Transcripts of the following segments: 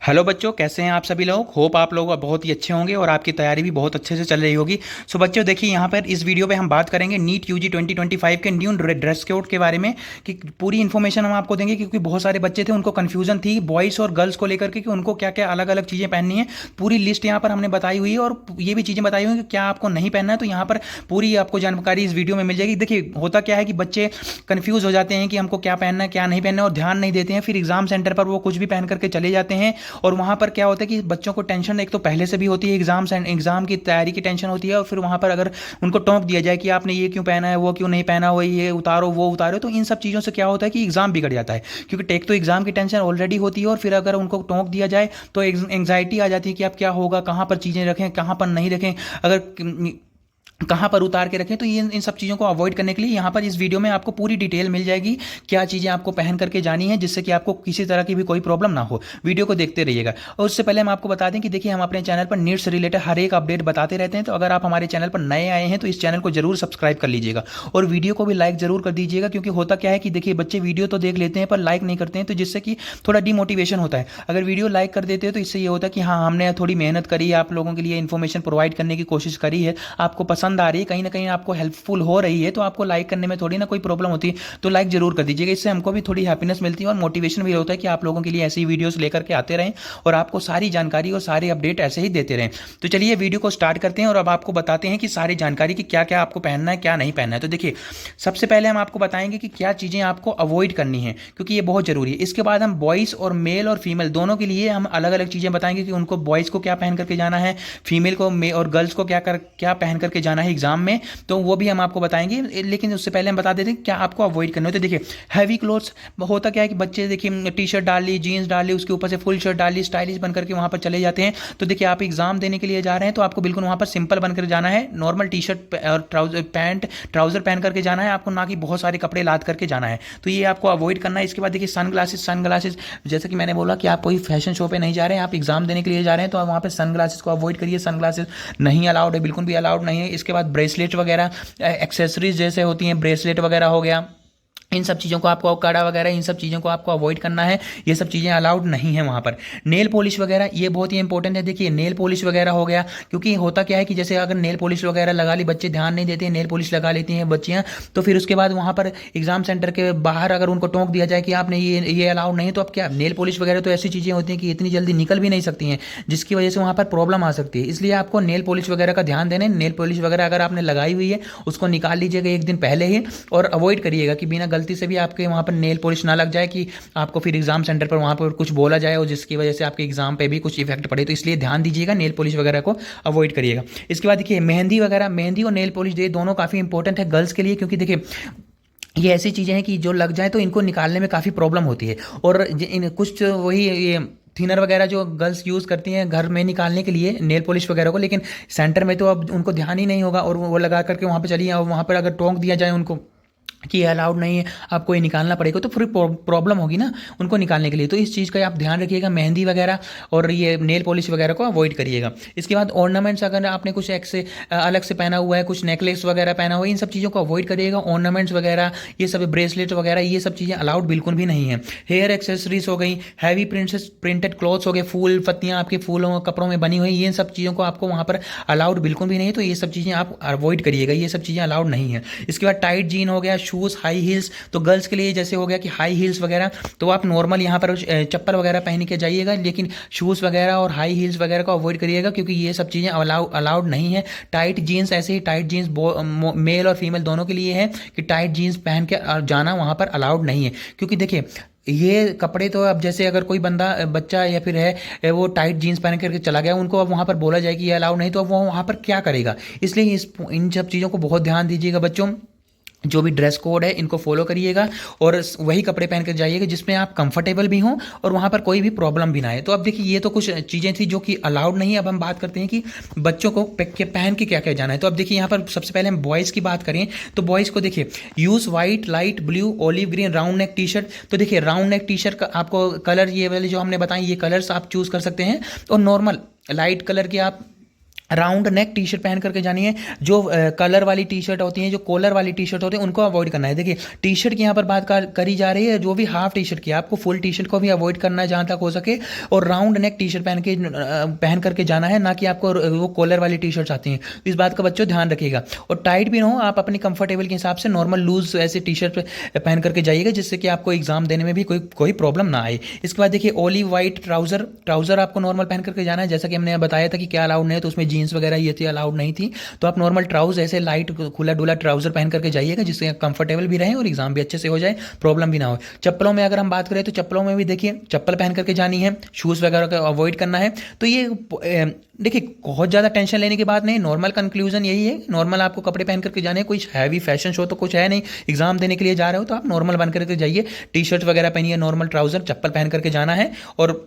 Hello बच्चों, कैसे हैं आप सभी लोग। होप आप लोग बहुत ही अच्छे होंगे और आपकी तैयारी भी बहुत अच्छे से चल रही होगी। सो बच्चों देखिए, यहाँ पर इस वीडियो पे हम बात करेंगे नीट यूजी 2025 के न्यू ड्रेस कोड के बारे में कि पूरी इन्फॉर्मेशन हम आपको देंगे, क्योंकि बहुत सारे बच्चे थे उनको कन्फ्यूजन थी बॉयज़ और गर्ल्स को लेकर के कि उनको क्या क्या अलग अलग चीज़ें पहननी है। पूरी लिस्ट यहाँ पर हमने बताई हुई है और ये भी चीज़ें बताई हुई हैं कि क्या आपको नहीं पहनना है। तो यहाँ पर पूरी आपको जानकारी इस वीडियो में मिल जाएगी। देखिए होता क्या है कि बच्चे कन्फ्यूज़ हो जाते हैं कि हमको क्या पहनना है क्या नहीं पहनना है और ध्यान नहीं देते हैं। फिर एग्जाम सेंटर पर वो कुछ भी पहन करके चले जाते हैं और वहाँ पर क्या होता है कि बच्चों को टेंशन एक तो पहले से भी होती है, एग्जाम की तैयारी की टेंशन होती है। और फिर वहाँ पर अगर उनको टोक दिया जाए कि आपने ये क्यों पहना है वो क्यों नहीं पहना, वो ये उतारो वो उतारो, तो इन सब चीज़ों से क्या होता है कि एग्जाम बिगड़ जाता है। क्योंकि टेक तो एग्जाम की टेंशन ऑलरेडी होती है और फिर अगर उनको टोक दिया जाए तो एंग्जाइटी आ जाती है कि अब क्या होगा, कहाँ पर चीज़ें रखें कहाँ पर नहीं रखें, अगर कहाँ पर उतार के रखें। तो ये इन सब चीज़ों को अवॉइड करने के लिए यहाँ पर इस वीडियो में आपको पूरी डिटेल मिल जाएगी, क्या चीज़ें आपको पहन करके जानी है जिससे कि आपको किसी तरह की भी कोई प्रॉब्लम ना हो। वीडियो को देखते रहिएगा। और उससे पहले हम आपको बता दें कि देखिए, हम अपने चैनल पर नीट से रिलेटेड हर एक अपडेट बताते रहते हैं। तो अगर आप हमारे चैनल पर नए आए हैं तो इस चैनल को जरूर सब्सक्राइब कर लीजिएगा और वीडियो को भी लाइक जरूर कर दीजिएगा। क्योंकि होता क्या है कि देखिए, बच्चे वीडियो तो देख लेते हैं पर लाइक नहीं करते हैं, तो जिससे कि थोड़ा डिमोटिवेशन होता है। अगर वीडियो लाइक कर देते हो तो इससे ये होता है कि हाँ, हमने थोड़ी मेहनत करी है, आप लोगों के लिए इन्फॉर्मेशन प्रोवाइड करने की कोशिश करी है, आपको पसंद आ रही है, कहीं ना कहीं आपको हेल्पफुल हो रही है, तो आपको लाइक करने में थोड़ी ना कोई प्रॉब्लम होती है। तो लाइक जरूर कर दीजिएगा, इससे हमको भी थोड़ी हैप्पीनेस मिलती है और मोटिवेशन भी होता है कि आप लोगों के लिए ऐसी वीडियोस लेकर के आते रहें और आपको सारी जानकारी और सारे अपडेट ऐसे ही देते रहें। तो चलिए वीडियो को स्टार्ट करते हैं और अब आपको बताते हैं कि सारी जानकारी की क्या क्या आपको पहनना है क्या नहीं पहनना है। तो देखिए, सबसे पहले हम आपको बताएंगे कि क्या चीज़ें आपको अवॉइड करनी है, क्योंकि ये बहुत जरूरी है। इसके बाद हम बॉयज़ और मेल और फीमेल दोनों के लिए हम अलग अलग चीज़ें बताएंगे कि उनको बॉयज़ को क्या पहन करके जाना है, फीमेल को और गर्ल्स को क्या पहन करके जाना है एग्जाम में, तो वो भी हम आपको बताएंगे। लेकिन उससे पहले हम बता देते हैं क्या आपको अवॉइड करना है। तो देखिए, हैवी क्लोथ्स, होता क्या है कि बच्चे देखिए टी शर्ट डाल ली, जीन्स डाल ली, उसके ऊपर से फुल शर्ट डाल ली, स्टाइलिश बन करके वहाँ पर चले जाते हैं। तो देखिए, आप एग्जाम देने के लिए जा रहे हैं तो आपको बिल्कुल वहाँ पर सिंपल बनकर जाना है, नॉर्मल टी शर्ट और ट्राउजर पहन करके जाना है आपको, ना कि बहुत सारे कपड़े लाद करके जाना है। तो ये आपको अवॉइड करना है। इसके बाद देखिए, सन ग्लासेस, जैसे कि मैंने बोला कि आप कोई फैशन शो पे नहीं जा रहे हैं, आप एग्जाम देने के लिए जा रहे हैं, तो आप वहाँ पर सन ग्लासेस को अवॉइड करिए। सन ग्लासेस नहीं अलाउड है, बिल्कुल भी अलाउड नहीं है। इसके बाद ब्रेसलेट वगैरह, एक्सेसरीज जैसे होती हैं, ब्रेसलेट वगैरह हो गया, इन सब चीज़ों को आपको, कड़ा वगैरह, इन सब चीज़ों को आपको अवॉइड करना है। ये सब चीज़ें अलाउड नहीं है वहाँ पर। नेल पॉलिश वगैरह ये बहुत ही इंपॉर्टेंट है। देखिए, नेल पॉलिश वगैरह हो गया, क्योंकि होता क्या है कि जैसे अगर नेल पॉलिश वगैरह लगा ली, बच्चे ध्यान नहीं देते हैं, नेल पॉलिश लगा लेती हैं बच्चियाँ, तो फिर उसके बाद वहाँ पर एग्जाम सेंटर के बाहर अगर उनको टोक दिया जाए कि आपने ये अलाउड नहीं, तो अब क्या, नेल पॉलिश वगैरह तो ऐसी चीज़ें होती हैं कि इतनी जल्दी निकल भी नहीं सकती हैं, जिसकी वजह से वहाँ पर प्रॉब्लम आ सकती है। इसलिए आपको नेल पॉलिश वगैरह का ध्यान देना है। नेल पॉलिश वगैरह अगर आपने लगाई हुई है उसको निकाल लीजिएगा एक दिन पहले ही, और अवॉइड करिएगा कि बिना गलती से भी आपके वहाँ पर नेल पॉलिश ना लग जाए कि आपको फिर एग्जाम सेंटर पर वहाँ पर कुछ बोला जाए और जिसकी वजह से आपके एग्जाम पे भी कुछ इफेक्ट पड़े। तो इसलिए ध्यान दीजिएगा, नेल पॉलिश वगैरह को अवॉइड करिएगा। इसके बाद देखिए, मेहंदी वगैरह, मेहंदी और नेल पॉलिश ये दोनों काफ़ी इंपॉर्टेंट है गर्ल्स के लिए, क्योंकि देखिए ये ऐसी चीज़ें हैं कि जो लग जाए तो इनको निकालने में काफ़ी प्रॉब्लम होती है। और इन कुछ वही ये थिनर वगैरह जो गर्ल्स यूज़ करती हैं घर में निकालने के लिए नेल पॉलिश वगैरह को, लेकिन सेंटर में तो अब उनको ध्यान ही नहीं होगा और वो लगा करके वहाँ पे चलिए, और वहाँ पर अगर टोक दिया जाए उनको कि ये अलाउड नहीं है, आपको ये निकालना पड़ेगा, तो फिर प्रॉब्लम होगी ना उनको निकालने के लिए। तो इस चीज़ का आप ध्यान रखिएगा, मेहंदी वगैरह और ये नेल पॉलिश वगैरह को अवॉइड करिएगा। इसके बाद ऑर्नामेंट्स, अगर आपने कुछ अलग से पहना हुआ है, कुछ नेकलेस वगैरह पहना हुआ है, इन सब चीज़ों को अवॉइड करिएगा। ऑर्नामेंट्स वगैरह, ये सब ब्रेसलेट वगैरह, ये सब चीज़ें अलाउड बिल्कुल भी नहीं है। हेयर एक्सेसरीज हो गई, हैवी प्रिंटेड क्लॉथ्स हो गए, फूल पत्तियाँ आपके फूलों कपड़ों में बनी हुई, ये सब चीज़ों को आपको वहाँ पर अलाउड बिल्कुल भी नहीं है। तो ये सब चीज़ें आप अवॉइड करिएगा, ये सब चीज़ें अलाउड नहीं है। इसके बाद टाइट जीन हो गया, शूज़, हाई हील्स, तो गर्ल्स के लिए जैसे हो गया कि हाई हील्स वगैरह, तो आप नॉर्मल यहाँ पर चप्पल वगैरह पहन के जाइएगा, लेकिन शूज़ वगैरह और हाई हील्स वगैरह को अवॉइड करिएगा, क्योंकि ये सब चीज़ें अलाउड नहीं है। टाइट जीन्स, ऐसे ही टाइट जीन्स मेल और फीमेल दोनों के लिए है कि टाइट जीन्स पहन के जाना वहाँ पर अलाउड नहीं है। क्योंकि देखिए, ये कपड़े तो अब जैसे अगर कोई बच्चा या फिर है वो टाइट जीन्स पहन करके चला गया, उनको अब वहाँ पर बोला जाए कि ये अलाउड नहीं, तो अब वो वहाँ पर क्या करेगा। इसलिए इन सब चीज़ों को बहुत ध्यान दीजिएगा बच्चों। जो भी ड्रेस कोड है इनको फॉलो करिएगा और वही कपड़े पहन कर जाइएगा जिसमें आप कंफर्टेबल भी हों और वहाँ पर कोई भी प्रॉब्लम भी ना आए। तो अब देखिए, ये तो कुछ चीज़ें थी जो कि अलाउड नहीं है। अब हम बात करते हैं कि बच्चों को पहन के क्या क्या जाना है। तो अब देखिए, यहाँ पर सबसे पहले हम बॉयज़ की बात करें तो बॉयज़ को देखिए, use white, light blue, olive green, round neck T shirt. तो देखिए, राउंड नेक टी शर्ट का आपको कलर, ये वाले जो हमने बताए, ये कलर्स आप चूज़ कर सकते हैं। और नॉर्मल लाइट कलर के आप राउंड नेक टी शर्ट पहन करके जानी है। जो कलर वाली टी शर्ट होती है, जो कॉलर वाली टी शर्ट होती है, उनको अवॉइड करना है। देखिए टी शर्ट की यहाँ पर बात करी जा रही है, जो भी हाफ टी शर्ट की, आपको फुल टी शर्ट को भी अवॉइड करना है जहाँ तक हो सके, और राउंड नेक टी शर्ट पहन करके जाना है, ना कि आपको वो कॉलर वाली टी शर्ट्स आती हैं। इस बात का बच्चों ध्यान रखिएगा। और टाइट भी ना हो, आप अपनी कंफर्टेबल के हिसाब से नॉर्मल लूज ऐसे टी शर्ट पहन करके जाइएगा, जिससे कि आपको एग्जाम देने में भी कोई प्रॉब्लम ना आए। इसके बाद देखिए ऑलिव वाइट ट्राउजर आपको नॉर्मल पहन करके जाना है। जैसा कि हमने बताया था कि क्या अलाउड नहीं है, तो उसमें जीन्स वगैरह ये थी अलाउड नहीं थी, तो आप नॉर्मल ट्राउजर ऐसे लाइट खुला डुला ट्राउजर पहन करके जाइएगा, जिससे कंफर्टेबल भी रहे और एग्जाम भी अच्छे से हो जाए, प्रॉब्लम भी ना हो। चप्पलों में अगर हम बात करें तो चप्पलों में भी देखिए चप्पल पहन करके जानी है, शूज़ वगैरह का अवॉइड करना है। तो ये देखिए बहुत ज़्यादा टेंशन लेने की बात नहीं, नॉर्मल कंक्लूजन यही है, नॉर्मल आपको कपड़े पहन करके जाने हैं। कोई हैवी फैशन शो तो कुछ है नहीं, एग्जाम देने के लिए जा रहे हो तो आप नॉर्मल बन करके जाइए, टी शर्ट वगैरह पहनिए, नॉर्मल ट्राउजर चप्पल पहन करके जाना है। और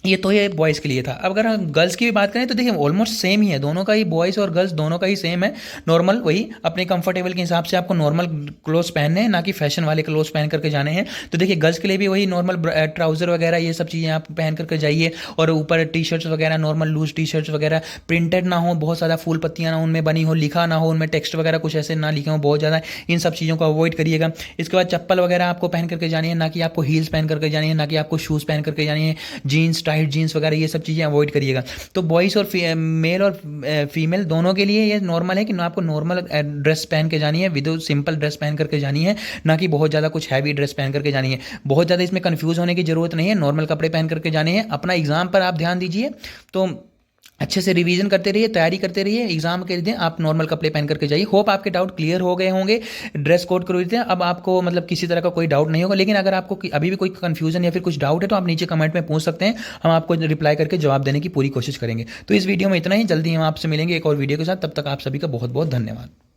ये तो ये बॉयज़ के लिए था। अब अगर हम गर्ल्स की भी बात करें तो देखिए ऑलमोस्ट सेम ही है, दोनों का ही, बॉयज़ और गर्ल्स दोनों का ही सेम है। नॉर्मल वही अपने कंफर्टेबल के हिसाब से आपको नॉर्मल क्लोथ्स पहनने हैं, ना कि फैशन वाले क्लोथ्स पहन करके जाने हैं। तो देखिए गर्ल्स के लिए भी वही नॉर्मल ट्राउज़र वगैरह ये सब चीज़ें आप पहन करके जाइए, और ऊपर टी शर्ट्स वगैरह नॉर्मल लूज टी शर्ट्स वगैरह, प्रिंटेड ना हो, बहुत ज़्यादा फूल पत्तियाँ ना उनमें बनी हो, लिखा ना हो उनमें, टेक्स्ट वगैरह कुछ ऐसे ना लिखे हो बहुत ज़्यादा, इन सब चीज़ों को अवॉइड करिएगा। इसके बाद चप्पल वगैरह आपको पहन करके जानी है, ना कि आपको हील्स पहन करके जानी है, ना कि आपको शूज़ पहन करके जानी है, जीन्स टाइट जीन्स वगैरह ये सब चीज़ें अवॉइड करिएगा। तो बॉयज़ और मेल और फीमेल दोनों के लिए ये नॉर्मल है कि आपको नॉर्मल ड्रेस पहन के जानी है, विद सिंपल ड्रेस पहन करके जानी है, ना कि बहुत ज़्यादा कुछ हैवी ड्रेस पहन करके जानी है। बहुत ज़्यादा इसमें कन्फ्यूज़ होने की ज़रूरत नहीं है, नॉर्मल कपड़े पहन करके जाने हैं। अपना एग्ज़ाम पर आप ध्यान दीजिए, तो अच्छे से रिवीजन करते रहिए, तैयारी करते रहिए, एग्जाम के दिन आप नॉर्मल कपड़े पहन करके जाइए। होप आपके डाउट क्लियर हो गए होंगे ड्रेस कोड को लेते हैं। अब आपको मतलब किसी तरह का कोई डाउट नहीं होगा, लेकिन अगर आपको अभी भी कोई कन्फ्यूजन या फिर कुछ डाउट है तो आप नीचे कमेंट में पूछ सकते हैं, हम आपको रिप्लाई करके जवाब देने की पूरी कोशिश करेंगे। तो इस वीडियो में इतना ही, जल्दी हम आपसे मिलेंगे एक और वीडियो के साथ, तब तक आप सभी का बहुत बहुत धन्यवाद।